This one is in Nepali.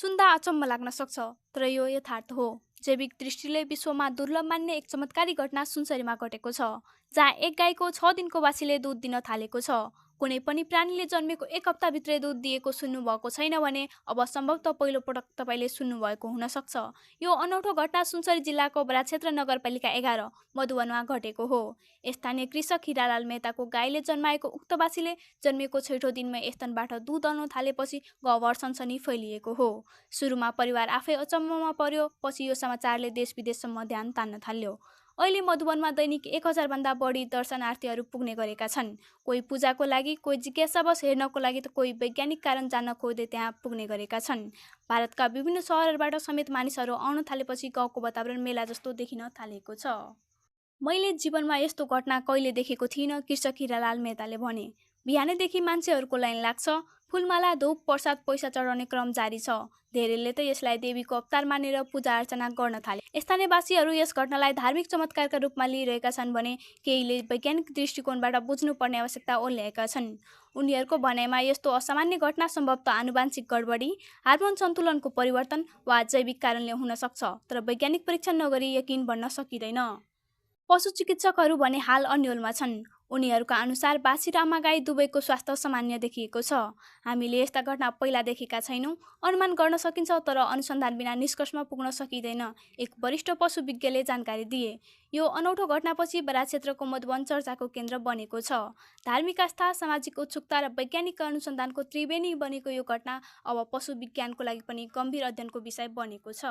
सुन्दा अचम्म लाग्न सक्छ, तर यो यथार्थ हो। जैविक दृष्टिले विश्वमा दुर्लभ मान्ने एक चमत्कारी घटना सुनसरीमा घटेको छ, जहाँ एक गाईको 6 दिनको बाछीले दुध दिन थालेको छ। कुनै पनि प्राणीले जन्मेको 1 हप्ताभित्रै दुध दिएको सुन्नुभएको छैन भने अब सम्भवतः पहिलो पटक तपाईँले सुन्नुभएको हुन सक्छ। यो अनौठो घटना सुनसरी जिल्लाको बराक्षेत्र नगरपालिका 11 मधुवनमा घटेको हो। स्थानीय कृषक हिरालाल मेहताको गाईले जन्माएको उक्त बाछीले जन्मेको छैठौँ दिनमै स्तनबाट दुध आउन थालेपछि गाउँभर सनसनी फैलिएको हो। सुरुमा परिवार आफै अचम्ममा पर्यो, पछि यो समाचारले देश विदेशसम्म ध्यान तान्न थाल्यो। अहिले मधुवनमा दैनिक 1000 भन्दा बढी दर्शनार्थीहरू पुग्ने गरेका छन्। कोही पूजाको लागि, कोही जिज्ञासावश हेर्नको लागि, त कोही वैज्ञानिक कारण जान्न खोज्दै त्यहाँ पुग्ने गरेका छन्। भारतका विभिन्न सहरहरूबाट समेत मानिसहरू आउन थालेपछि गाउँको वातावरण मेला जस्तो देखिन थालेको छ। मैले जीवनमा यस्तो घटना कहिले देखेको थिइनँ, कृषक हिरालाल मेहताले भने। बिहानैदेखि मान्छेहरूको लाइन लाग्छ, फुलमाला, धूप, प्रसाद, पैसा चढाउने क्रम जारी छ। धेरैले त यसलाई देवीको अवतार मानेर पूजा अर्चना गर्न थाले। स्थानीयवासीहरू यस घटनालाई धार्मिक चमत्कारका रूपमा लिइरहेका छन् भने केहीले वैज्ञानिक दृष्टिकोणबाट बुझ्नुपर्ने आवश्यकता ओर्ल्याएका छन्। उनीहरूको भनाइमा यस्तो असामान्य घटना सम्भवतः आनुवंशिक गडबडी, हार्मोन सन्तुलनको परिवर्तन वा जैविक कारणले हुन सक्छ, तर वैज्ञानिक परीक्षण नगरी यकिन बन्न सकिँदैन। पशु चिकित्सकहरू भने हाल अन्यलमा छन्। उनीहरूका अनुसार बाछी र आमा गाई दुवैको स्वास्थ्य सामान्य देखिएको छ। हामीले यस्ता घटना पहिला देखेका छैनौँ। अनुमान गर्न सकिन्छ, तर अनुसन्धान बिना निष्कर्षमा पुग्न सकिँदैन, एक वरिष्ठ पशु विज्ञले जानकारी दिए। यो अनौठो घटनापछि बराक्षेत्रको मधुवन चर्चाको केन्द्र बनेको छ। धार्मिक आस्था, सामाजिक उत्सुकता र वैज्ञानिक अनुसन्धानको त्रिवेणी बनेको यो घटना अब पशु विज्ञानको लागि पनि गम्भीर अध्ययनको विषय बनेको छ।